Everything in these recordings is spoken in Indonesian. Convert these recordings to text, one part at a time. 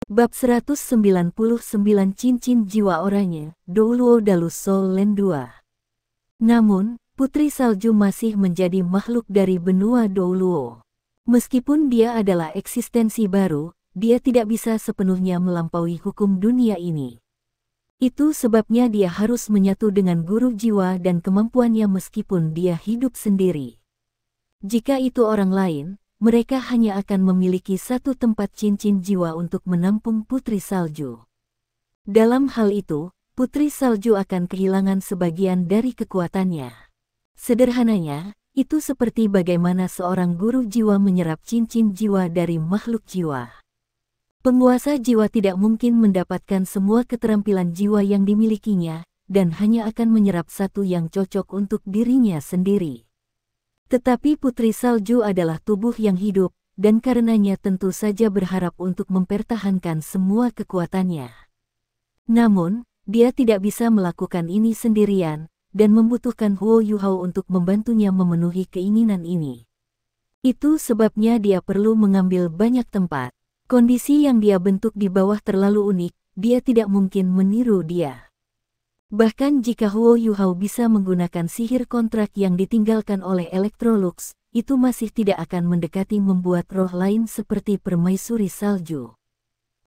Bab 199 Cincin Jiwa Oranye, Douluo Dalus Soul Land 2. Namun, Putri Salju masih menjadi makhluk dari benua Douluo. Meskipun dia adalah eksistensi baru, dia tidak bisa sepenuhnya melampaui hukum dunia ini. Itu sebabnya dia harus menyatu dengan guru jiwa dan kemampuannya meskipun dia hidup sendiri. Jika itu orang lain, mereka hanya akan memiliki satu tempat cincin jiwa untuk menampung Putri Salju. Dalam hal itu, Putri Salju akan kehilangan sebagian dari kekuatannya. Sederhananya, itu seperti bagaimana seorang guru jiwa menyerap cincin jiwa dari makhluk jiwa. Penguasa jiwa tidak mungkin mendapatkan semua keterampilan jiwa yang dimilikinya, dan hanya akan menyerap satu yang cocok untuk dirinya sendiri. Tetapi Putri Salju adalah tubuh yang hidup, dan karenanya tentu saja berharap untuk mempertahankan semua kekuatannya. Namun, dia tidak bisa melakukan ini sendirian, dan membutuhkan Huo Yuhao untuk membantunya memenuhi keinginan ini. Itu sebabnya dia perlu mengambil banyak tempat. Kondisi yang dia bentuk di bawah terlalu unik, dia tidak mungkin meniru dia. Bahkan jika Huo Yuhao bisa menggunakan sihir kontrak yang ditinggalkan oleh Electrolux, itu masih tidak akan mendekati membuat roh lain seperti permaisuri salju.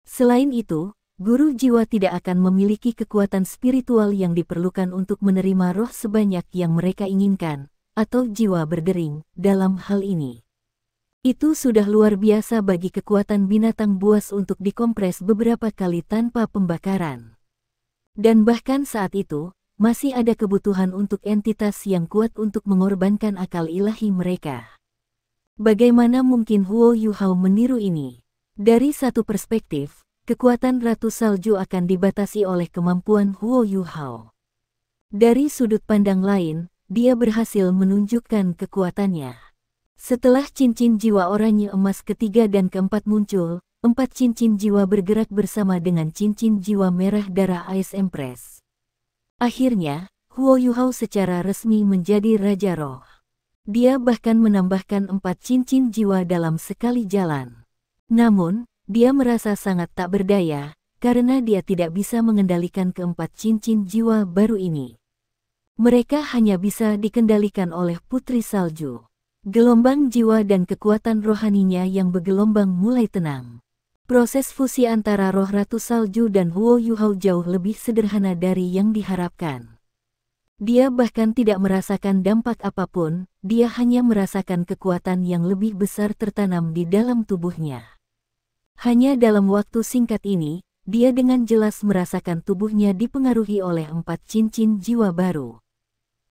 Selain itu, guru jiwa tidak akan memiliki kekuatan spiritual yang diperlukan untuk menerima roh sebanyak yang mereka inginkan, atau jiwa berdering, dalam hal ini. Itu sudah luar biasa bagi kekuatan binatang buas untuk dikompres beberapa kali tanpa pembakaran. Dan bahkan saat itu, masih ada kebutuhan untuk entitas yang kuat untuk mengorbankan akal ilahi mereka. Bagaimana mungkin Huo Yuhao meniru ini? Dari satu perspektif, kekuatan Ratu Salju akan dibatasi oleh kemampuan Huo Yuhao. Dari sudut pandang lain, dia berhasil menunjukkan kekuatannya. Setelah cincin jiwa oranye emas ketiga dan keempat muncul, 4 cincin jiwa bergerak bersama dengan cincin jiwa merah darah Ice Empress. Akhirnya, Huo Yuhao secara resmi menjadi Raja Roh. Dia bahkan menambahkan 4 cincin jiwa dalam sekali jalan. Namun, dia merasa sangat tak berdaya, karena dia tidak bisa mengendalikan keempat cincin jiwa baru ini. Mereka hanya bisa dikendalikan oleh Putri Salju. Gelombang jiwa dan kekuatan rohaninya yang bergelombang mulai tenang. Proses fusi antara roh Ratu Salju dan Huo Yuhao jauh lebih sederhana dari yang diharapkan. Dia bahkan tidak merasakan dampak apapun, dia hanya merasakan kekuatan yang lebih besar tertanam di dalam tubuhnya. Hanya dalam waktu singkat ini, dia dengan jelas merasakan tubuhnya dipengaruhi oleh 4 cincin jiwa baru.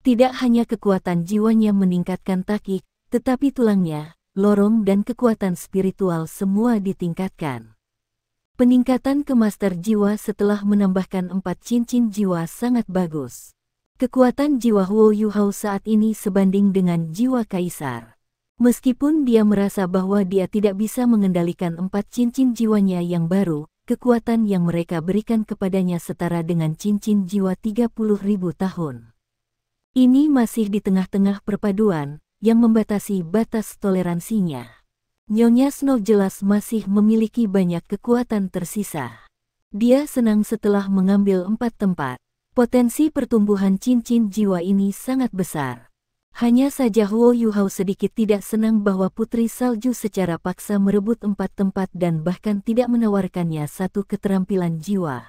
Tidak hanya kekuatan jiwanya meningkatkan takik, tetapi tulangnya, lorong dan kekuatan spiritual semua ditingkatkan. Peningkatan ke master jiwa setelah menambahkan 4 cincin jiwa sangat bagus. Kekuatan jiwa Huo Yuhao saat ini sebanding dengan jiwa kaisar. Meskipun dia merasa bahwa dia tidak bisa mengendalikan 4 cincin jiwanya yang baru, kekuatan yang mereka berikan kepadanya setara dengan cincin jiwa 30.000 tahun. Ini masih di tengah-tengah perpaduan, yang membatasi batas toleransinya. Nyonya Snow jelas masih memiliki banyak kekuatan tersisa. Dia senang setelah mengambil 4 tempat. Potensi pertumbuhan cincin jiwa ini sangat besar. Hanya saja Huo Yuhao sedikit tidak senang bahwa Putri Salju secara paksa merebut 4 tempat dan bahkan tidak menawarkannya satu keterampilan jiwa.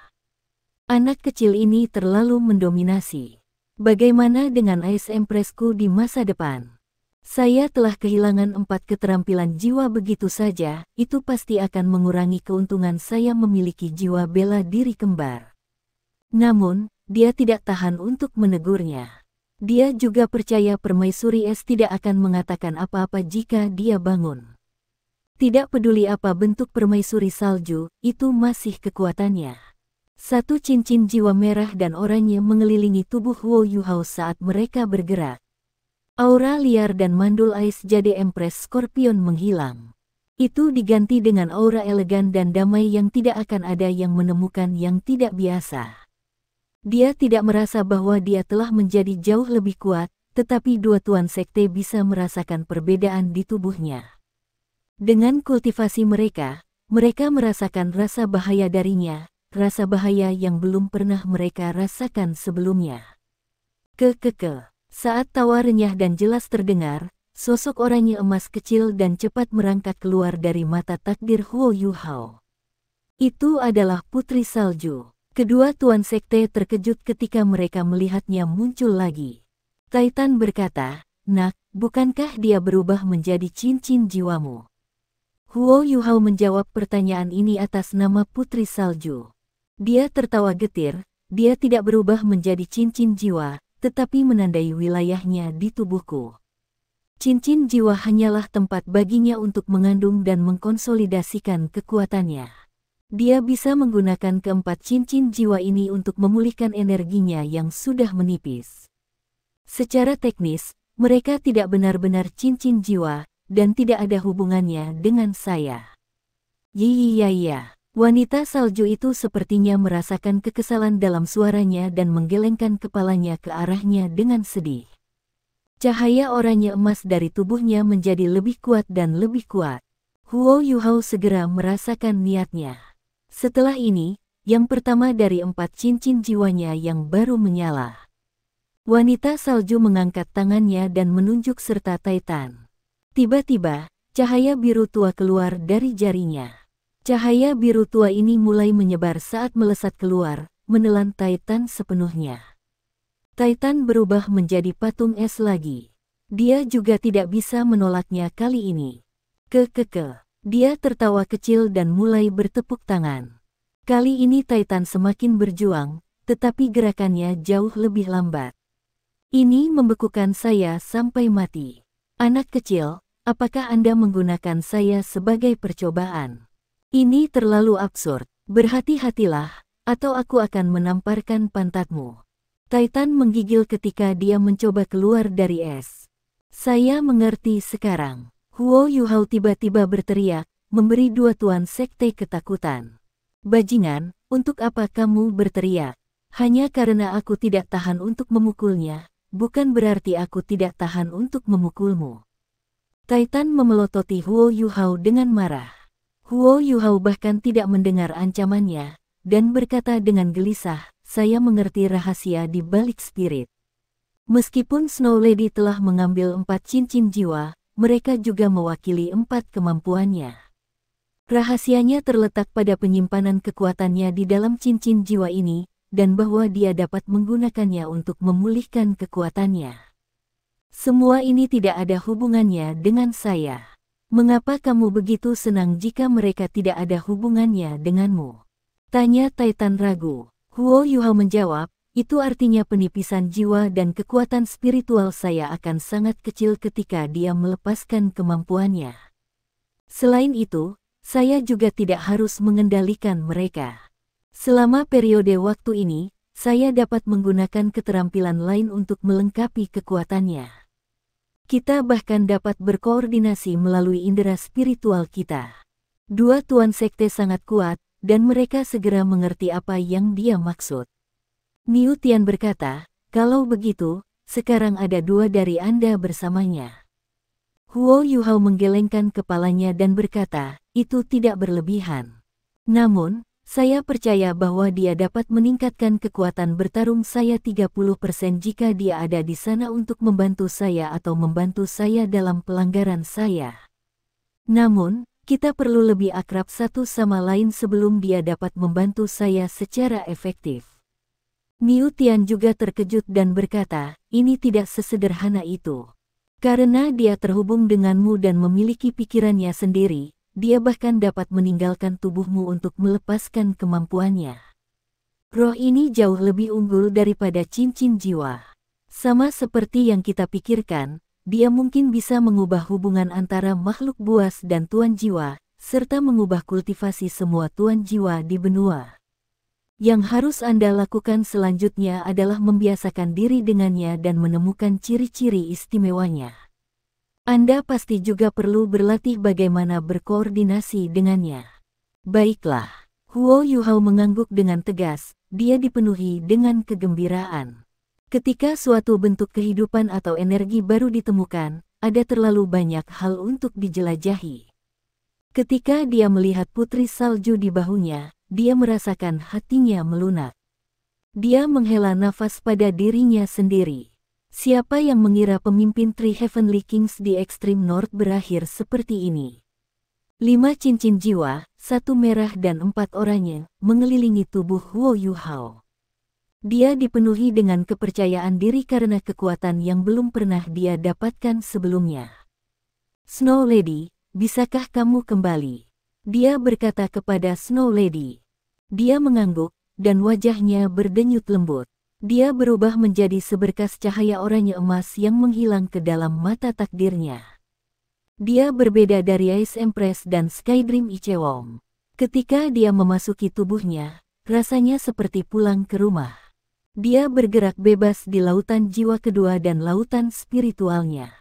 Anak kecil ini terlalu mendominasi. Bagaimana dengan Ice Empressku di masa depan? Saya telah kehilangan 4 keterampilan jiwa begitu saja, itu pasti akan mengurangi keuntungan saya memiliki jiwa bela diri kembar. Namun, dia tidak tahan untuk menegurnya. Dia juga percaya Permaisuri Es tidak akan mengatakan apa-apa jika dia bangun. Tidak peduli apa bentuk Permaisuri Salju, itu masih kekuatannya. 1 cincin jiwa merah dan oranye mengelilingi tubuh Huo Yuhao saat mereka bergerak. Aura liar dan mandul Ice Jade Empress Scorpion menghilang. Itu diganti dengan aura elegan dan damai yang tidak akan ada yang menemukan yang tidak biasa. Dia tidak merasa bahwa dia telah menjadi jauh lebih kuat, tetapi 2 tuan sekte bisa merasakan perbedaan di tubuhnya. Dengan kultivasi mereka, mereka merasakan rasa bahaya darinya, rasa bahaya yang belum pernah mereka rasakan sebelumnya. Saat tawa renyah dan jelas terdengar, sosok oranye emas kecil dan cepat merangkak keluar dari mata takdir Huo Yuhao. Itu adalah Putri Salju. Kedua tuan sekte terkejut ketika mereka melihatnya muncul lagi. Titan berkata, "Nak, bukankah dia berubah menjadi cincin jiwamu?" Huo Yuhao menjawab pertanyaan ini atas nama Putri Salju. Dia tertawa getir, dia tidak berubah menjadi cincin jiwa, tetapi menandai wilayahnya di tubuhku. Cincin jiwa hanyalah tempat baginya untuk mengandung dan mengkonsolidasikan kekuatannya. Dia bisa menggunakan keempat cincin jiwa ini untuk memulihkan energinya yang sudah menipis. Secara teknis, mereka tidak benar-benar cincin jiwa, dan tidak ada hubungannya dengan saya. Iya. Wanita salju itu sepertinya merasakan kekesalan dalam suaranya dan menggelengkan kepalanya ke arahnya dengan sedih. Cahaya oranye emas dari tubuhnya menjadi lebih kuat dan lebih kuat. Huo Yuhao segera merasakan niatnya. Setelah ini, yang pertama dari 4 cincin jiwanya yang baru menyala. Wanita salju mengangkat tangannya dan menunjuk serta Titan. Tiba-tiba, cahaya biru tua keluar dari jarinya. Cahaya biru tua ini mulai menyebar saat melesat keluar, menelan Titan sepenuhnya. Titan berubah menjadi patung es lagi. Dia juga tidak bisa menolaknya kali ini. Dia tertawa kecil dan mulai bertepuk tangan. Kali ini Titan semakin berjuang, tetapi gerakannya jauh lebih lambat. Ini membekukan saya sampai mati. Anak kecil, apakah Anda menggunakan saya sebagai percobaan? Ini terlalu absurd. Berhati-hatilah, atau aku akan menamparkan pantatmu. Titan menggigil ketika dia mencoba keluar dari es. Saya mengerti sekarang. Huo Yuhao tiba-tiba berteriak, memberi dua tuan sekte ketakutan. Bajingan, untuk apa kamu berteriak? Hanya karena aku tidak tahan untuk memukulnya, bukan berarti aku tidak tahan untuk memukulmu. Titan memelototi Huo Yuhao dengan marah. Huo Yuhao bahkan tidak mendengar ancamannya, dan berkata dengan gelisah, "Saya mengerti rahasia di balik spirit." Meskipun Snow Lady telah mengambil 4 cincin jiwa, mereka juga mewakili 4 kemampuannya. Rahasianya terletak pada penyimpanan kekuatannya di dalam cincin jiwa ini, dan bahwa dia dapat menggunakannya untuk memulihkan kekuatannya. Semua ini tidak ada hubungannya dengan saya. Mengapa kamu begitu senang jika mereka tidak ada hubungannya denganmu? Tanya Titan ragu. Huo Yuhao menjawab, itu artinya penipisan jiwa dan kekuatan spiritual saya akan sangat kecil ketika dia melepaskan kemampuannya. Selain itu, saya juga tidak harus mengendalikan mereka. Selama periode waktu ini, saya dapat menggunakan keterampilan lain untuk melengkapi kekuatannya. Kita bahkan dapat berkoordinasi melalui indera spiritual kita. Dua tuan sekte sangat kuat, dan mereka segera mengerti apa yang dia maksud. Niu Tian berkata, kalau begitu, sekarang ada 2 dari Anda bersamanya. Huo Yuhao menggelengkan kepalanya dan berkata, itu tidak berlebihan. Namun, saya percaya bahwa dia dapat meningkatkan kekuatan bertarung saya 30% jika dia ada di sana untuk membantu saya atau membantu saya dalam pelanggaran saya. Namun, kita perlu lebih akrab satu sama lain sebelum dia dapat membantu saya secara efektif. Niu Tian juga terkejut dan berkata, ini tidak sesederhana itu. Karena dia terhubung denganmu dan memiliki pikirannya sendiri, dia bahkan dapat meninggalkan tubuhmu untuk melepaskan kemampuannya. Roh ini jauh lebih unggul daripada cincin jiwa. Sama seperti yang kita pikirkan, dia mungkin bisa mengubah hubungan antara makhluk buas dan tuan jiwa, serta mengubah kultivasi semua tuan jiwa di benua. Yang harus Anda lakukan selanjutnya adalah membiasakan diri dengannya dan menemukan ciri-ciri istimewanya. Anda pasti juga perlu berlatih bagaimana berkoordinasi dengannya. Baiklah, Huo Yuhao mengangguk dengan tegas, dia dipenuhi dengan kegembiraan. Ketika suatu bentuk kehidupan atau energi baru ditemukan, ada terlalu banyak hal untuk dijelajahi. Ketika dia melihat putri salju di bahunya, dia merasakan hatinya melunak. Dia menghela nafas pada dirinya sendiri. Siapa yang mengira pemimpin Three Heavenly Kings di Extreme North berakhir seperti ini? 5 cincin jiwa, 1 merah dan 4 oranye, mengelilingi tubuh Huo Yuhao. Dia dipenuhi dengan kepercayaan diri karena kekuatan yang belum pernah dia dapatkan sebelumnya. Snow Lady, bisakah kamu kembali? Dia berkata kepada Snow Lady. Dia mengangguk, dan wajahnya berdenyut lembut. Dia berubah menjadi seberkas cahaya oranye emas yang menghilang ke dalam mata takdirnya. Dia berbeda dari Ice Empress dan Skydream Ichewon. Ketika dia memasuki tubuhnya, rasanya seperti pulang ke rumah. Dia bergerak bebas di lautan jiwa kedua dan lautan spiritualnya.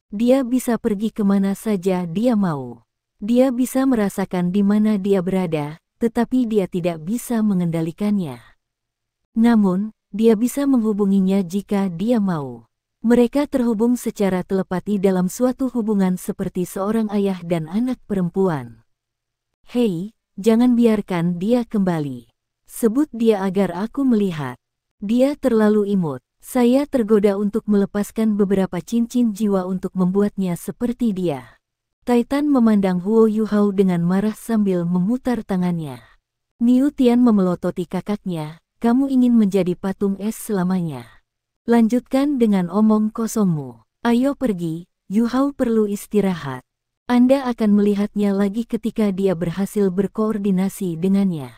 Dia bisa pergi kemana saja dia mau. Dia bisa merasakan di mana dia berada, tetapi dia tidak bisa mengendalikannya. Namun, dia bisa menghubunginya jika dia mau. Mereka terhubung secara telepati dalam suatu hubungan seperti seorang ayah dan anak perempuan. Hei, jangan biarkan dia kembali. Sebut dia agar aku melihat. Dia terlalu imut. Saya tergoda untuk melepaskan beberapa cincin jiwa untuk membuatnya seperti dia. Titan memandang Huo Yuhao dengan marah sambil memutar tangannya. Niu Tian memelototi kakaknya, kamu ingin menjadi patung es selamanya. Lanjutkan dengan omong kosongmu. Ayo pergi, Yuhao perlu istirahat. Anda akan melihatnya lagi ketika dia berhasil berkoordinasi dengannya.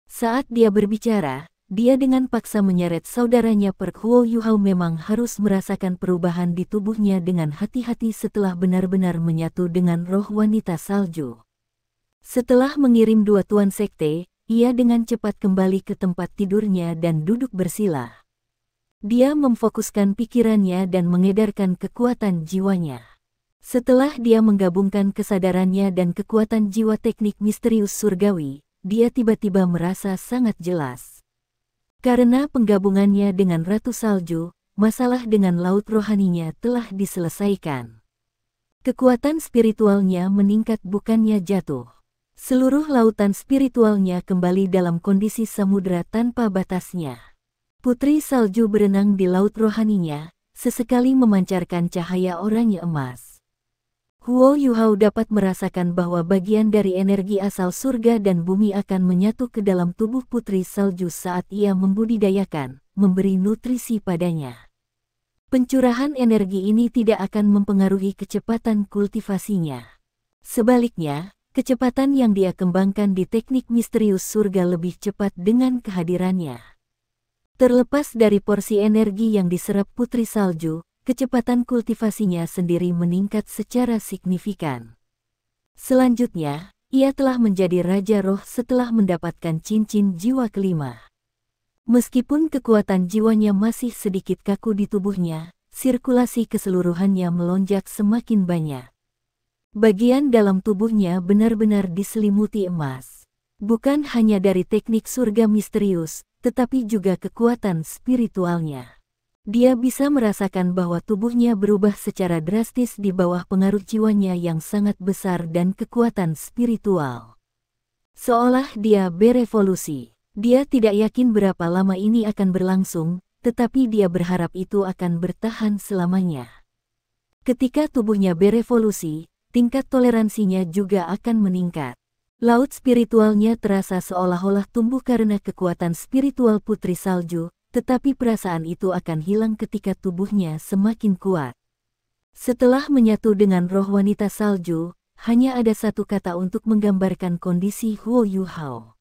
Saat dia berbicara, dia dengan paksa menyeret saudaranya Perk. Huo Yuhao memang harus merasakan perubahan di tubuhnya dengan hati-hati setelah benar-benar menyatu dengan roh wanita salju. Setelah mengirim 2 tuan sekte, ia dengan cepat kembali ke tempat tidurnya dan duduk bersila. Dia memfokuskan pikirannya dan mengedarkan kekuatan jiwanya. Setelah dia menggabungkan kesadarannya dan kekuatan jiwa teknik misterius surgawi, dia tiba-tiba merasa sangat jelas. Karena penggabungannya dengan Ratu Salju, masalah dengan laut rohaninya telah diselesaikan. Kekuatan spiritualnya meningkat bukannya jatuh. Seluruh lautan spiritualnya kembali dalam kondisi samudra tanpa batasnya. Putri Salju berenang di laut rohaninya, sesekali memancarkan cahaya oranye emas. Huo Yuhao dapat merasakan bahwa bagian dari energi asal surga dan bumi akan menyatu ke dalam tubuh Putri Salju saat ia membudidayakan, memberi nutrisi padanya. Pencurahan energi ini tidak akan mempengaruhi kecepatan kultivasinya. Sebaliknya, kecepatan yang dia kembangkan di teknik misterius surga lebih cepat dengan kehadirannya. Terlepas dari porsi energi yang diserap Putri Salju, kecepatan kultivasinya sendiri meningkat secara signifikan. Selanjutnya, ia telah menjadi Raja Roh setelah mendapatkan cincin jiwa kelima. Meskipun kekuatan jiwanya masih sedikit kaku di tubuhnya, sirkulasi keseluruhannya melonjak semakin banyak. Bagian dalam tubuhnya benar-benar diselimuti emas. Bukan hanya dari teknik surga misterius, tetapi juga kekuatan spiritualnya. Dia bisa merasakan bahwa tubuhnya berubah secara drastis di bawah pengaruh jiwanya yang sangat besar dan kekuatan spiritual. Seolah dia berevolusi. Dia tidak yakin berapa lama ini akan berlangsung, tetapi dia berharap itu akan bertahan selamanya. Ketika tubuhnya berevolusi, tingkat toleransinya juga akan meningkat. Laut spiritualnya terasa seolah-olah tumbuh karena kekuatan spiritual Putri Salju, tetapi perasaan itu akan hilang ketika tubuhnya semakin kuat. Setelah menyatu dengan roh wanita salju, hanya ada satu kata untuk menggambarkan kondisi Huo Yuhao.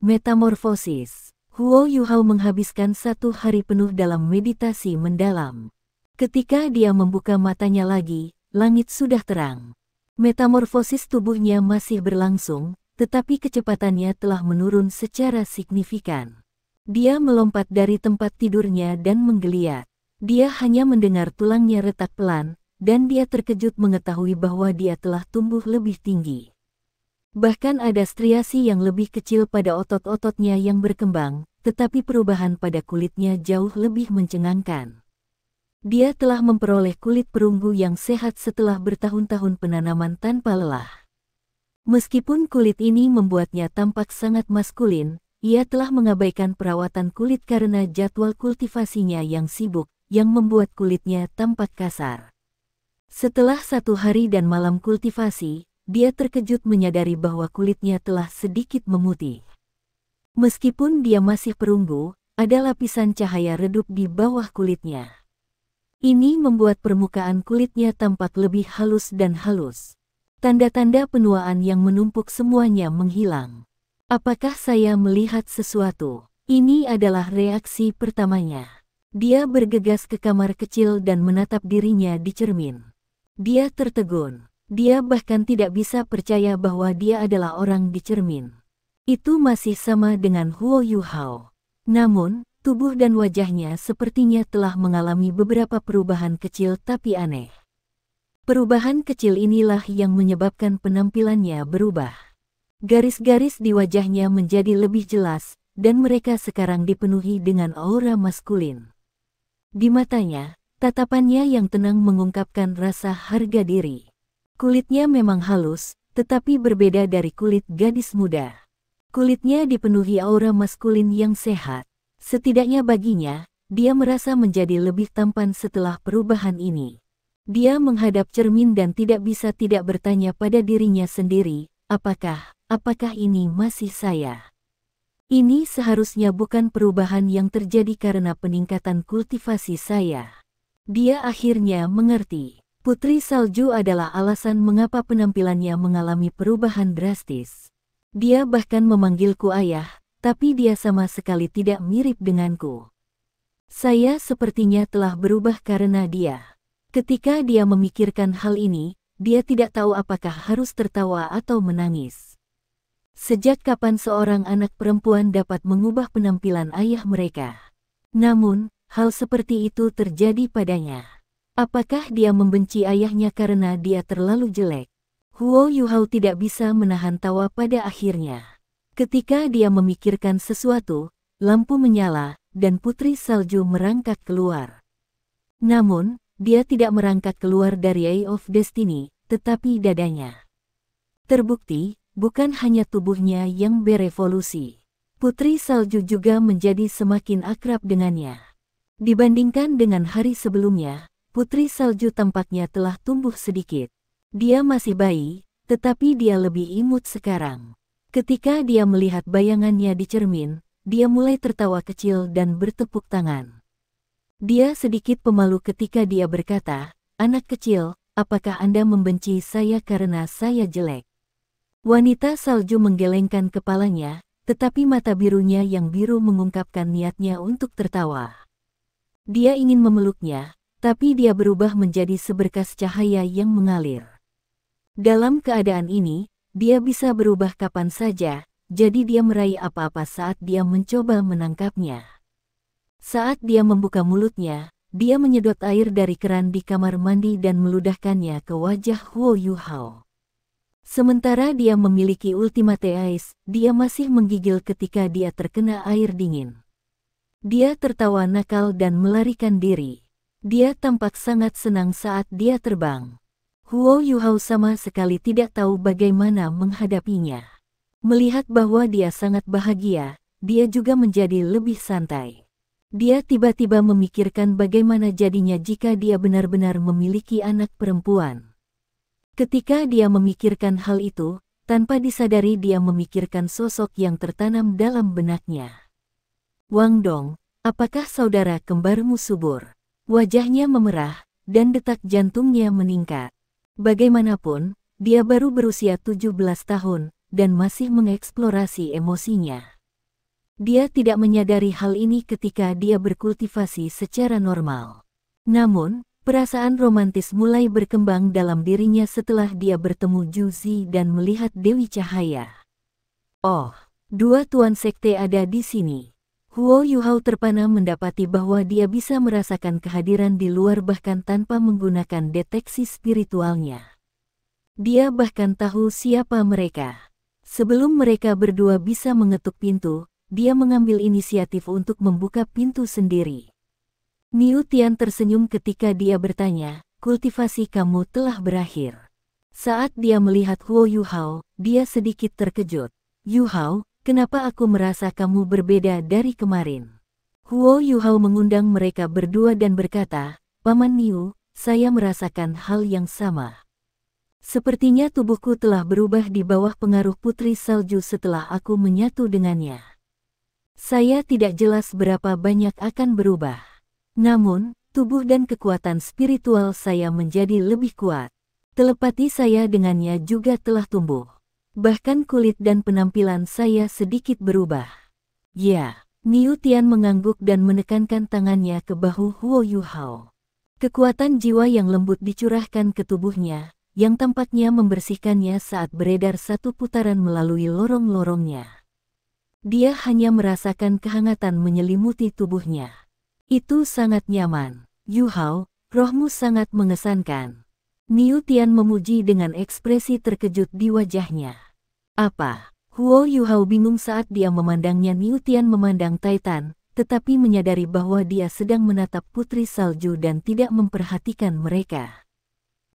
Metamorfosis. Huo Yuhao menghabiskan 1 hari penuh dalam meditasi mendalam. Ketika dia membuka matanya lagi, langit sudah terang. Metamorfosis tubuhnya masih berlangsung, tetapi kecepatannya telah menurun secara signifikan. Dia melompat dari tempat tidurnya dan menggeliat. Dia hanya mendengar tulangnya retak pelan, dan dia terkejut mengetahui bahwa dia telah tumbuh lebih tinggi. Bahkan ada striasi yang lebih kecil pada otot-ototnya yang berkembang, tetapi perubahan pada kulitnya jauh lebih mencengangkan. Dia telah memperoleh kulit perunggu yang sehat setelah bertahun-tahun penanaman tanpa lelah. Meskipun kulit ini membuatnya tampak sangat maskulin, ia telah mengabaikan perawatan kulit karena jadwal kultivasinya yang sibuk, yang membuat kulitnya tampak kasar. Setelah 1 hari dan malam kultivasi, dia terkejut menyadari bahwa kulitnya telah sedikit memutih. Meskipun dia masih perunggu, ada lapisan cahaya redup di bawah kulitnya. Ini membuat permukaan kulitnya tampak lebih halus dan halus. Tanda-tanda penuaan yang menumpuk semuanya menghilang. Apakah saya melihat sesuatu? Ini adalah reaksi pertamanya. Dia bergegas ke kamar kecil dan menatap dirinya di cermin. Dia tertegun. Dia bahkan tidak bisa percaya bahwa dia adalah orang di cermin. Itu masih sama dengan Huo Yuhao. Namun, tubuh dan wajahnya sepertinya telah mengalami beberapa perubahan kecil tapi aneh. Perubahan kecil inilah yang menyebabkan penampilannya berubah. Garis-garis di wajahnya menjadi lebih jelas, dan mereka sekarang dipenuhi dengan aura maskulin. Di matanya, tatapannya yang tenang mengungkapkan rasa harga diri. Kulitnya memang halus, tetapi berbeda dari kulit gadis muda. Kulitnya dipenuhi aura maskulin yang sehat. Setidaknya baginya, dia merasa menjadi lebih tampan setelah perubahan ini. Dia menghadap cermin dan tidak bisa tidak bertanya pada dirinya sendiri, apakah ini masih saya? Ini seharusnya bukan perubahan yang terjadi karena peningkatan kultivasi saya. Dia akhirnya mengerti. Putri Salju adalah alasan mengapa penampilannya mengalami perubahan drastis. Dia bahkan memanggilku ayah, tapi dia sama sekali tidak mirip denganku. Saya sepertinya telah berubah karena dia. Ketika dia memikirkan hal ini, dia tidak tahu apakah harus tertawa atau menangis. Sejak kapan seorang anak perempuan dapat mengubah penampilan ayah mereka? Namun, hal seperti itu terjadi padanya. Apakah dia membenci ayahnya karena dia terlalu jelek? Huo Yuhao tidak bisa menahan tawa pada akhirnya. Ketika dia memikirkan sesuatu, lampu menyala, dan Putri Salju merangkak keluar. Namun, dia tidak merangkak keluar dari Eye of Destiny, tetapi dadanya. Terbukti, bukan hanya tubuhnya yang berevolusi. Putri Salju juga menjadi semakin akrab dengannya. Dibandingkan dengan hari sebelumnya, Putri Salju tampaknya telah tumbuh sedikit. Dia masih bayi, tetapi dia lebih imut sekarang. Ketika dia melihat bayangannya di cermin, dia mulai tertawa kecil dan bertepuk tangan. Dia sedikit pemalu ketika dia berkata, "Anak kecil, apakah Anda membenci saya karena saya jelek?" Wanita salju menggelengkan kepalanya, tetapi mata birunya yang biru mengungkapkan niatnya untuk tertawa. Dia ingin memeluknya, tapi dia berubah menjadi seberkas cahaya yang mengalir. Dalam keadaan ini, dia bisa berubah kapan saja, jadi dia meraih apa-apa saat dia mencoba menangkapnya. Saat dia membuka mulutnya, dia menyedot air dari keran di kamar mandi dan meludahkannya ke wajah Huo Yuhao. Sementara dia memiliki ultimate ice, dia masih menggigil ketika dia terkena air dingin. Dia tertawa nakal dan melarikan diri. Dia tampak sangat senang saat dia terbang. Huo Yuhao sama sekali tidak tahu bagaimana menghadapinya. Melihat bahwa dia sangat bahagia, dia juga menjadi lebih santai. Dia tiba-tiba memikirkan bagaimana jadinya jika dia benar-benar memiliki anak perempuan. Ketika dia memikirkan hal itu, tanpa disadari dia memikirkan sosok yang tertanam dalam benaknya. Wang Dong, apakah saudara kembarmu subur? Wajahnya memerah, dan detak jantungnya meningkat. Bagaimanapun, dia baru berusia 17 tahun, dan masih mengeksplorasi emosinya. Dia tidak menyadari hal ini ketika dia berkultivasi secara normal. Namun, perasaan romantis mulai berkembang dalam dirinya setelah dia bertemu Juzi dan melihat Dewi Cahaya. Oh, dua tuan sekte ada di sini. Huo Yuhao terpana mendapati bahwa dia bisa merasakan kehadiran di luar bahkan tanpa menggunakan deteksi spiritualnya. Dia bahkan tahu siapa mereka. Sebelum mereka berdua bisa mengetuk pintu, dia mengambil inisiatif untuk membuka pintu sendiri. Miu Tian tersenyum ketika dia bertanya, "Kultivasi kamu telah berakhir." Saat dia melihat Huo Yuhao, dia sedikit terkejut. Yuhao, kenapa aku merasa kamu berbeda dari kemarin? Huo Yuhao mengundang mereka berdua dan berkata, Paman Niu, saya merasakan hal yang sama. Sepertinya tubuhku telah berubah di bawah pengaruh Putri Salju setelah aku menyatu dengannya. Saya tidak jelas berapa banyak akan berubah. Namun, tubuh dan kekuatan spiritual saya menjadi lebih kuat. Telepati saya dengannya juga telah tumbuh. Bahkan kulit dan penampilan saya sedikit berubah. Ya, Niu Tian mengangguk dan menekankan tangannya ke bahu Huo Yuhao. Kekuatan jiwa yang lembut dicurahkan ke tubuhnya, yang tampaknya membersihkannya saat beredar satu putaran melalui lorong-lorongnya. Dia hanya merasakan kehangatan menyelimuti tubuhnya. Itu sangat nyaman. Yuhao, rohmu sangat mengesankan. Niu Tian memuji dengan ekspresi terkejut di wajahnya. Apa? Huo Yuhao bingung saat dia memandangnya. Niu Tian memandang Titan, tetapi menyadari bahwa dia sedang menatap Putri Salju dan tidak memperhatikan mereka.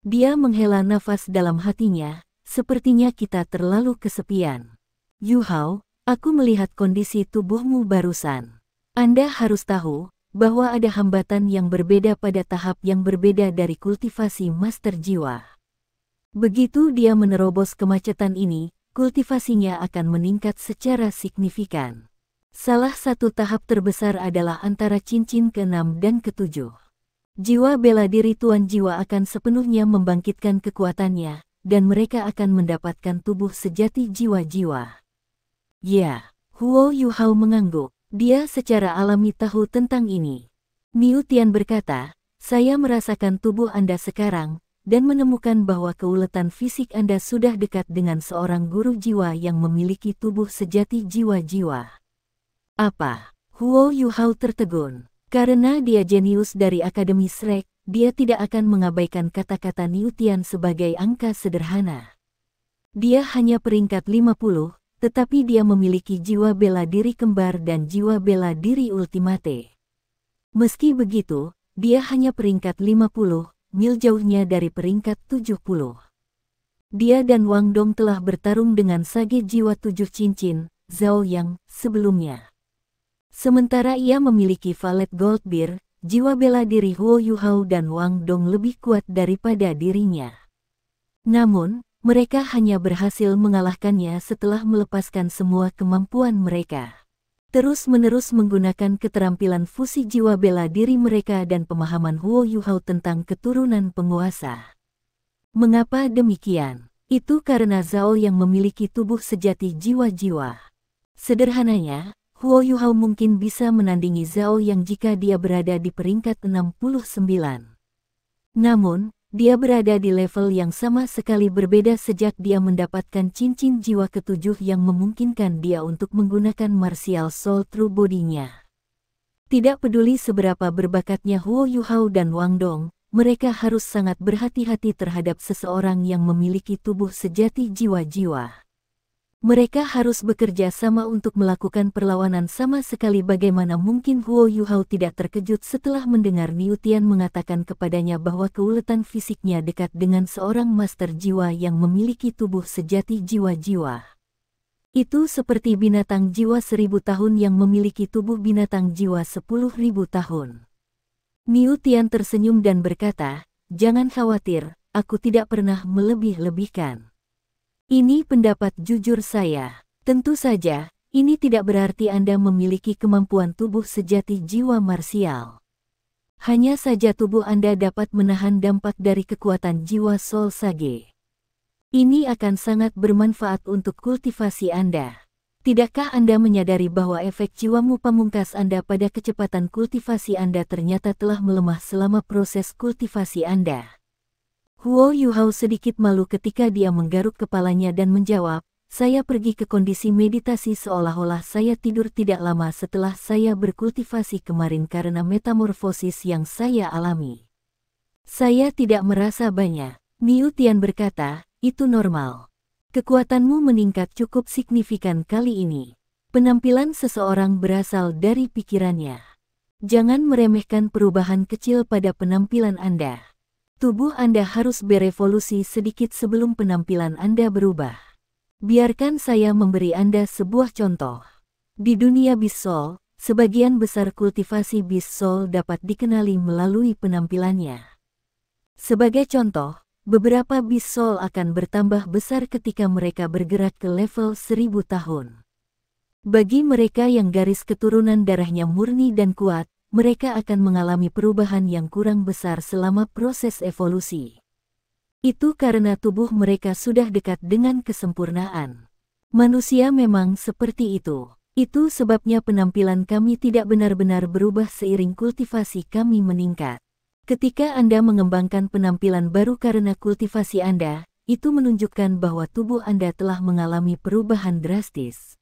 Dia menghela nafas dalam hatinya, sepertinya kita terlalu kesepian. Yuhao, aku melihat kondisi tubuhmu barusan. Anda harus tahu bahwa ada hambatan yang berbeda pada tahap yang berbeda dari kultivasi master jiwa. Begitu dia menerobos kemacetan ini, kultivasinya akan meningkat secara signifikan. Salah satu tahap terbesar adalah antara cincin ke-6 dan ke-7. Jiwa bela diri Tuan Jiwa akan sepenuhnya membangkitkan kekuatannya, dan mereka akan mendapatkan tubuh sejati jiwa-jiwa. Ya, Huo Yuhao mengangguk. Dia secara alami tahu tentang ini. Niu Tian berkata, saya merasakan tubuh Anda sekarang, dan menemukan bahwa keuletan fisik Anda sudah dekat dengan seorang guru jiwa yang memiliki tubuh sejati jiwa-jiwa. Apa? Huo Yuhao tertegun. Karena dia jenius dari Akademi Shrek, dia tidak akan mengabaikan kata-kata Niu Tian sebagai angka sederhana. Dia hanya peringkat 50, tetapi dia memiliki jiwa bela diri kembar dan jiwa bela diri ultimate. Meski begitu, dia hanya peringkat 50, mil jauhnya dari peringkat 70. Dia dan Wang Dong telah bertarung dengan sage jiwa 7 cincin, Zhao Yang, sebelumnya. Sementara ia memiliki Valet Goldbeard, jiwa bela diri Huo Yuhao dan Wang Dong lebih kuat daripada dirinya. Namun, mereka hanya berhasil mengalahkannya setelah melepaskan semua kemampuan mereka. Terus-menerus menggunakan keterampilan fusi jiwa bela diri mereka dan pemahaman Huo Yuhao tentang keturunan penguasa. Mengapa demikian? Itu karena Zhao yang memiliki tubuh sejati jiwa-jiwa. Sederhananya, Huo Yuhao mungkin bisa menandingi Zhao yang jika dia berada di peringkat 69. Namun, dia berada di level yang sama sekali berbeda sejak dia mendapatkan cincin jiwa ke-7 yang memungkinkan dia untuk menggunakan martial soul true body-nya. Tidak peduli seberapa berbakatnya Huo Yuhao dan Wang Dong, mereka harus sangat berhati-hati terhadap seseorang yang memiliki tubuh sejati jiwa-jiwa. Mereka harus bekerja sama untuk melakukan perlawanan sama sekali. Bagaimana mungkin Huo Yuhao tidak terkejut setelah mendengar Niu Tian mengatakan kepadanya bahwa keuletan fisiknya dekat dengan seorang master jiwa yang memiliki tubuh sejati jiwa-jiwa. Itu seperti binatang jiwa 1000 tahun yang memiliki tubuh binatang jiwa 10.000 tahun. Niu Tian tersenyum dan berkata, jangan khawatir, aku tidak pernah melebih-lebihkan. Ini pendapat jujur saya. Tentu saja, ini tidak berarti Anda memiliki kemampuan tubuh sejati jiwa marsial. Hanya saja tubuh Anda dapat menahan dampak dari kekuatan jiwa Soul Sage. Ini akan sangat bermanfaat untuk kultivasi Anda. Tidakkah Anda menyadari bahwa efek jiwamu pamungkas Anda pada kecepatan kultivasi Anda ternyata telah melemah selama proses kultivasi Anda? Huo Yuhao sedikit malu ketika dia menggaruk kepalanya dan menjawab, saya pergi ke kondisi meditasi seolah-olah saya tidur tidak lama setelah saya berkultivasi kemarin karena metamorfosis yang saya alami. Saya tidak merasa banyak. Niu Tian berkata, itu normal. Kekuatanmu meningkat cukup signifikan kali ini. Penampilan seseorang berasal dari pikirannya. Jangan meremehkan perubahan kecil pada penampilan Anda. Tubuh Anda harus berevolusi sedikit sebelum penampilan Anda berubah. Biarkan saya memberi Anda sebuah contoh. Di dunia Beast Soul, sebagian besar kultivasi Beast Soul dapat dikenali melalui penampilannya. Sebagai contoh, beberapa Beast Soul akan bertambah besar ketika mereka bergerak ke level 1000 tahun. Bagi mereka yang garis keturunan darahnya murni dan kuat, mereka akan mengalami perubahan yang kurang besar selama proses evolusi. Itu karena tubuh mereka sudah dekat dengan kesempurnaan. Manusia memang seperti itu. Itu sebabnya penampilan kami tidak benar-benar berubah seiring kultivasi kami meningkat. Ketika Anda mengembangkan penampilan baru karena kultivasi Anda, itu menunjukkan bahwa tubuh Anda telah mengalami perubahan drastis.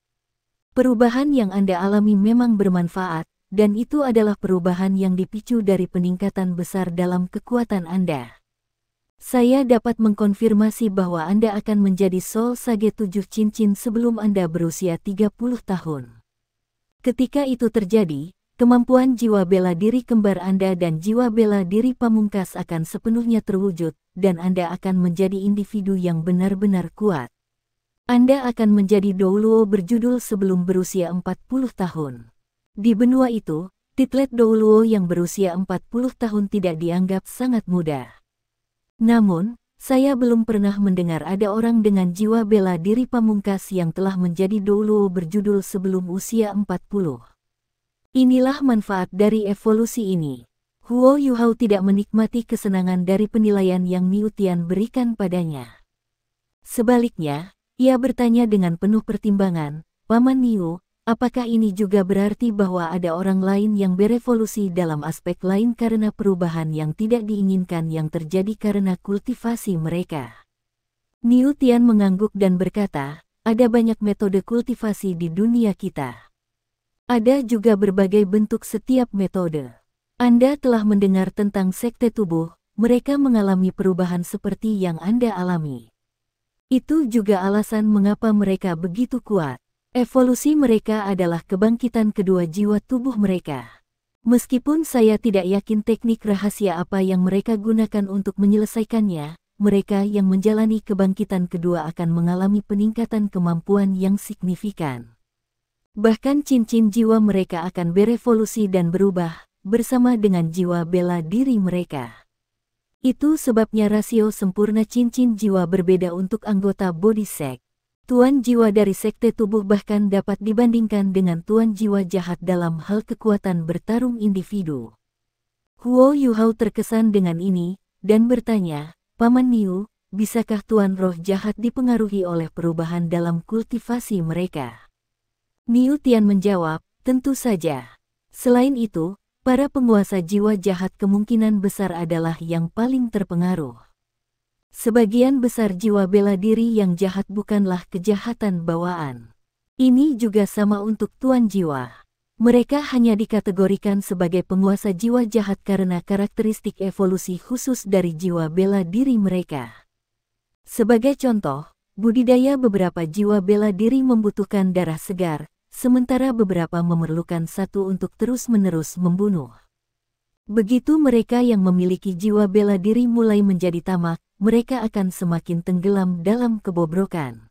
Perubahan yang Anda alami memang bermanfaat, dan itu adalah perubahan yang dipicu dari peningkatan besar dalam kekuatan Anda. Saya dapat mengkonfirmasi bahwa Anda akan menjadi Soul Sage 7 cincin sebelum Anda berusia 30 tahun. Ketika itu terjadi, kemampuan jiwa bela diri kembar Anda dan jiwa bela diri pamungkas akan sepenuhnya terwujud, dan Anda akan menjadi individu yang benar-benar kuat. Anda akan menjadi Douluo berjudul sebelum berusia 40 tahun. Di benua itu, titlet Douluo yang berusia 40 tahun tidak dianggap sangat mudah. Namun, saya belum pernah mendengar ada orang dengan jiwa bela diri pamungkas yang telah menjadi Douluo berjudul sebelum usia 40. Inilah manfaat dari evolusi ini. Huo Yuhao tidak menikmati kesenangan dari penilaian yang Niu Tian berikan padanya. Sebaliknya, ia bertanya dengan penuh pertimbangan, "Paman Niu, apakah ini juga berarti bahwa ada orang lain yang berevolusi dalam aspek lain karena perubahan yang tidak diinginkan yang terjadi karena kultivasi mereka?" Niu Tian mengangguk dan berkata, "Ada banyak metode kultivasi di dunia kita. Ada juga berbagai bentuk setiap metode. Anda telah mendengar tentang sekte tubuh, mereka mengalami perubahan seperti yang Anda alami. Itu juga alasan mengapa mereka begitu kuat. Evolusi mereka adalah kebangkitan kedua jiwa tubuh mereka. Meskipun saya tidak yakin teknik rahasia apa yang mereka gunakan untuk menyelesaikannya, mereka yang menjalani kebangkitan kedua akan mengalami peningkatan kemampuan yang signifikan. Bahkan cincin jiwa mereka akan berevolusi dan berubah, bersama dengan jiwa bela diri mereka. Itu sebabnya rasio sempurna cincin jiwa berbeda untuk anggota body sect. Tuan jiwa dari sekte tubuh bahkan dapat dibandingkan dengan tuan jiwa jahat dalam hal kekuatan bertarung individu. Huo Yuhao terkesan dengan ini, dan bertanya, "Paman Niu, bisakah tuan roh jahat dipengaruhi oleh perubahan dalam kultivasi mereka?" Niu Tian menjawab, "Tentu saja. Selain itu, para penguasa jiwa jahat kemungkinan besar adalah yang paling terpengaruh. Sebagian besar jiwa bela diri yang jahat bukanlah kejahatan bawaan. Ini juga sama untuk tuan jiwa. Mereka hanya dikategorikan sebagai penguasa jiwa jahat karena karakteristik evolusi khusus dari jiwa bela diri mereka. Sebagai contoh, budidaya beberapa jiwa bela diri membutuhkan darah segar, sementara beberapa memerlukan satu untuk terus-menerus membunuh. Begitu mereka yang memiliki jiwa bela diri mulai menjadi tamak, mereka akan semakin tenggelam dalam kebobrokan.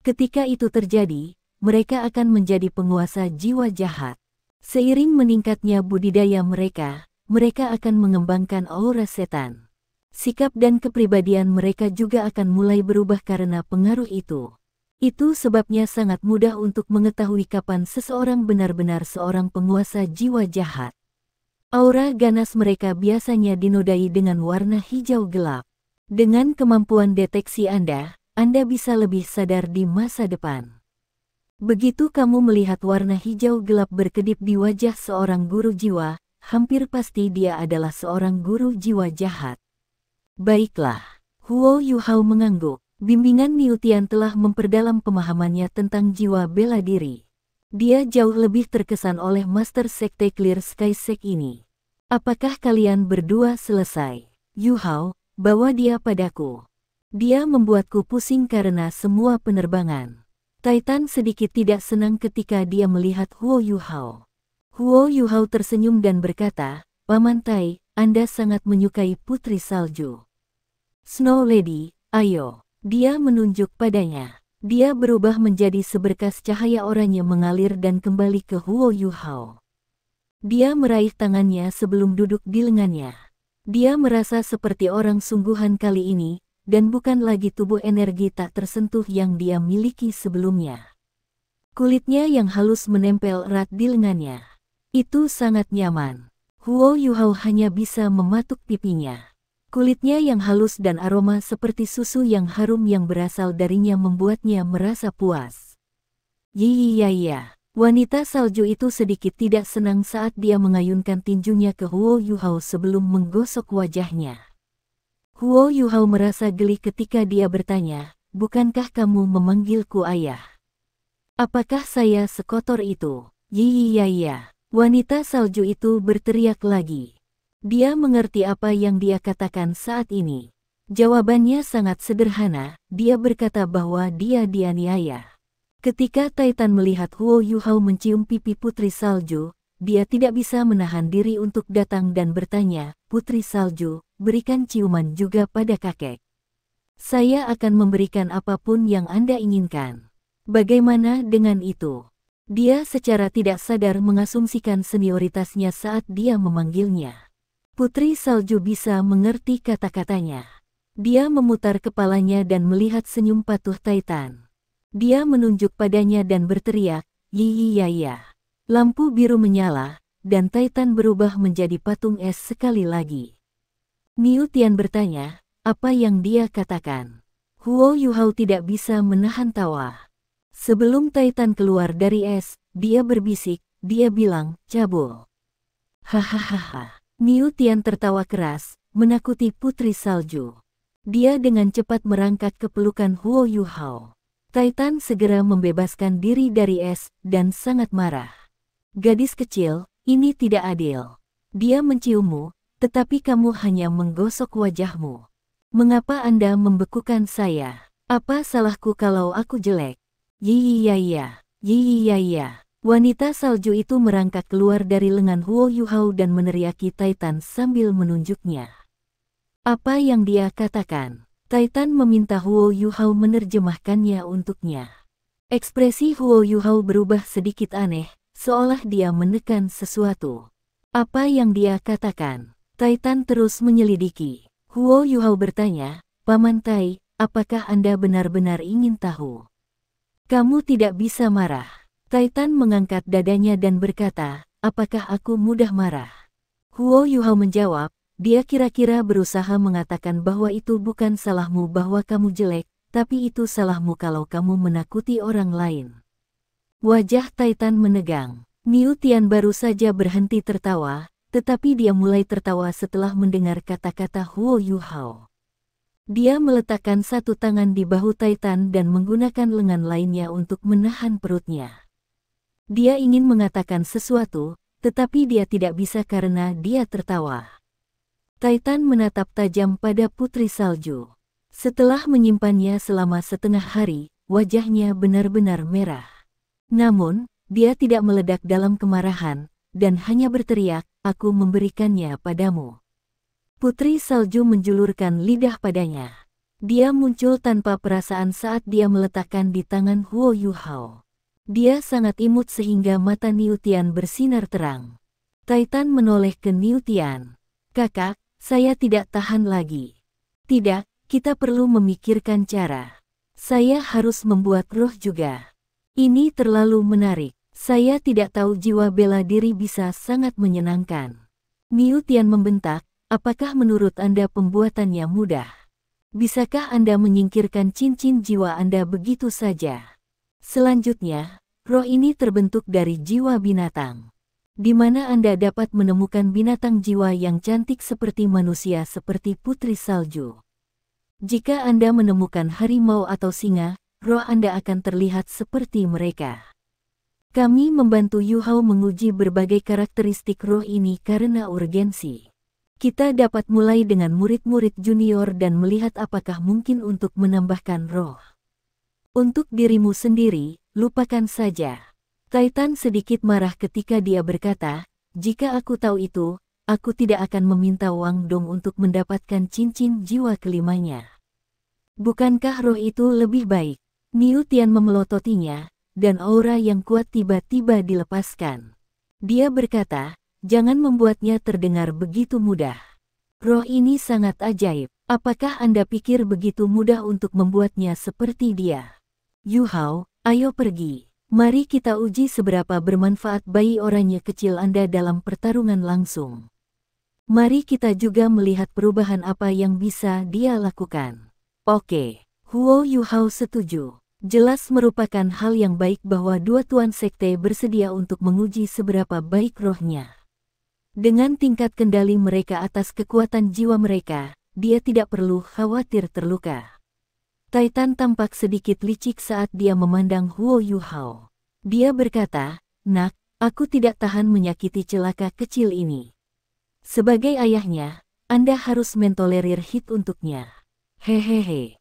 Ketika itu terjadi, mereka akan menjadi penguasa jiwa jahat. Seiring meningkatnya budidaya mereka, mereka akan mengembangkan aura setan. Sikap dan kepribadian mereka juga akan mulai berubah karena pengaruh itu. Itu sebabnya sangat mudah untuk mengetahui kapan seseorang benar-benar seorang penguasa jiwa jahat. Aura ganas mereka biasanya dinodai dengan warna hijau gelap. Dengan kemampuan deteksi Anda bisa lebih sadar di masa depan. Begitu kamu melihat warna hijau gelap berkedip di wajah seorang guru jiwa, hampir pasti dia adalah seorang guru jiwa jahat. Baiklah, Huo Yuhao mengangguk. Bimbingan Niu Tian telah memperdalam pemahamannya tentang jiwa bela diri. Dia jauh lebih terkesan oleh Master Sekte Clear Sky Sect ini. "Apakah kalian berdua selesai? Yuhao, bawa dia padaku. Dia membuatku pusing karena semua penerbangan." Titan sedikit tidak senang ketika dia melihat Huo Yuhao. Huo Yuhao tersenyum dan berkata, "Paman Tai, Anda sangat menyukai Putri Salju. Snow Lady, ayo. Dia menunjuk padanya. Dia berubah menjadi seberkas cahaya oranye mengalir dan kembali ke Huo Yuhao. Dia meraih tangannya sebelum duduk di lengannya. Dia merasa seperti orang sungguhan kali ini, dan bukan lagi tubuh energi tak tersentuh yang dia miliki sebelumnya. Kulitnya yang halus menempel erat di lengannya. Itu sangat nyaman. Huo Yuhao hanya bisa mematuk pipinya. Kulitnya yang halus dan aroma seperti susu yang harum yang berasal darinya membuatnya merasa puas. Iya. Wanita salju itu sedikit tidak senang saat dia mengayunkan tinjunya ke Huo Yuhao sebelum menggosok wajahnya. Huo Yuhao merasa geli ketika dia bertanya, "Bukankah kamu memanggilku ayah? Apakah saya sekotor itu?" Iya. Wanita salju itu berteriak lagi. Dia mengerti apa yang dia katakan saat ini. Jawabannya sangat sederhana, dia berkata bahwa dia dianiaya. Ketika Titan melihat Huo Yuhao mencium pipi Putri Salju, dia tidak bisa menahan diri untuk datang dan bertanya, "Putri Salju, berikan ciuman juga pada kakek. Saya akan memberikan apapun yang Anda inginkan. Bagaimana dengan itu?" Dia secara tidak sadar mengasumsikan senioritasnya saat dia memanggilnya. Putri Salju bisa mengerti kata-katanya. Dia memutar kepalanya dan melihat senyum patuh Titan. Dia menunjuk padanya dan berteriak, "Iya." Lampu biru menyala, dan Titan berubah menjadi patung es sekali lagi. Niu Tian bertanya, apa yang dia katakan? Huo Yuhao tidak bisa menahan tawa. Sebelum Titan keluar dari es, dia berbisik, dia bilang, "Cabul." Hahaha. Niu Tian tertawa keras, menakuti Putri Salju. Dia dengan cepat merangkak ke pelukan Huo Yuhao. Titan segera membebaskan diri dari es, dan sangat marah. "Gadis kecil, ini tidak adil. Dia menciummu, tetapi kamu hanya menggosok wajahmu. Mengapa Anda membekukan saya? Apa salahku kalau aku jelek?" Iya. Wanita salju itu merangkak keluar dari lengan Huo Yuhao dan meneriaki Titan sambil menunjuknya. Apa yang dia katakan? Titan meminta Huo Yuhao menerjemahkannya untuknya. Ekspresi Huo Yuhao berubah sedikit aneh, seolah dia menekan sesuatu. Apa yang dia katakan? Titan terus menyelidiki. Huo Yuhao bertanya, "Paman Tai, apakah Anda benar-benar ingin tahu?" "Kamu tidak bisa marah." Titan mengangkat dadanya dan berkata, "Apakah aku mudah marah?" Huo Yuhao menjawab, dia kira-kira berusaha mengatakan bahwa itu bukan salahmu bahwa kamu jelek, tapi itu salahmu kalau kamu menakuti orang lain. Wajah Titan menegang. Niu Tian baru saja berhenti tertawa, tetapi dia mulai tertawa setelah mendengar kata-kata Huo Yuhao. Dia meletakkan satu tangan di bahu Titan dan menggunakan lengan lainnya untuk menahan perutnya. Dia ingin mengatakan sesuatu, tetapi dia tidak bisa karena dia tertawa. Titan menatap tajam pada Putri Salju. Setelah menyimpannya selama setengah hari, wajahnya benar-benar merah. Namun, dia tidak meledak dalam kemarahan, dan hanya berteriak, "Aku memberikannya padamu." Putri Salju menjulurkan lidah padanya. Dia muncul tanpa perasaan saat dia meletakkan di tangan Huo Yuhao. Dia sangat imut sehingga mata Niu Tian bersinar terang. Titan menoleh ke Niu Tian. "Kakak, saya tidak tahan lagi." "Tidak, kita perlu memikirkan cara. Saya harus membuat roh juga. Ini terlalu menarik. Saya tidak tahu jiwa bela diri bisa sangat menyenangkan." Niu Tian membentak, "Apakah menurut Anda pembuatannya mudah? Bisakah Anda menyingkirkan cincin jiwa Anda begitu saja? Selanjutnya, roh ini terbentuk dari jiwa binatang. Di mana Anda dapat menemukan binatang jiwa yang cantik seperti manusia seperti Putri Salju? Jika Anda menemukan harimau atau singa, roh Anda akan terlihat seperti mereka. Kami membantu Yuhao menguji berbagai karakteristik roh ini karena urgensi. Kita dapat mulai dengan murid-murid junior dan melihat apakah mungkin untuk menambahkan roh. Untuk dirimu sendiri, lupakan saja." Titan sedikit marah ketika dia berkata, "Jika aku tahu itu, aku tidak akan meminta Wang Dong untuk mendapatkan cincin jiwa kelimanya. Bukankah roh itu lebih baik? Niu Tian memelototinya, dan aura yang kuat tiba-tiba dilepaskan. Dia berkata, jangan membuatnya terdengar begitu mudah. Roh ini sangat ajaib. Apakah Anda pikir begitu mudah untuk membuatnya seperti dia? Yu Hao, ayo pergi. Mari kita uji seberapa bermanfaat bayi oranye kecil Anda dalam pertarungan langsung. Mari kita juga melihat perubahan apa yang bisa dia lakukan. Oke, Huo Yu Hao setuju. Jelas merupakan hal yang baik bahwa dua tuan sekte bersedia untuk menguji seberapa baik rohnya. Dengan tingkat kendali mereka atas kekuatan jiwa mereka, dia tidak perlu khawatir terluka. Titan tampak sedikit licik saat dia memandang Huo Yu Hao. Dia berkata, "Nak, aku tidak tahan menyakiti celaka kecil ini. Sebagai ayahnya, Anda harus mentolerir hit untuknya." Hehehe.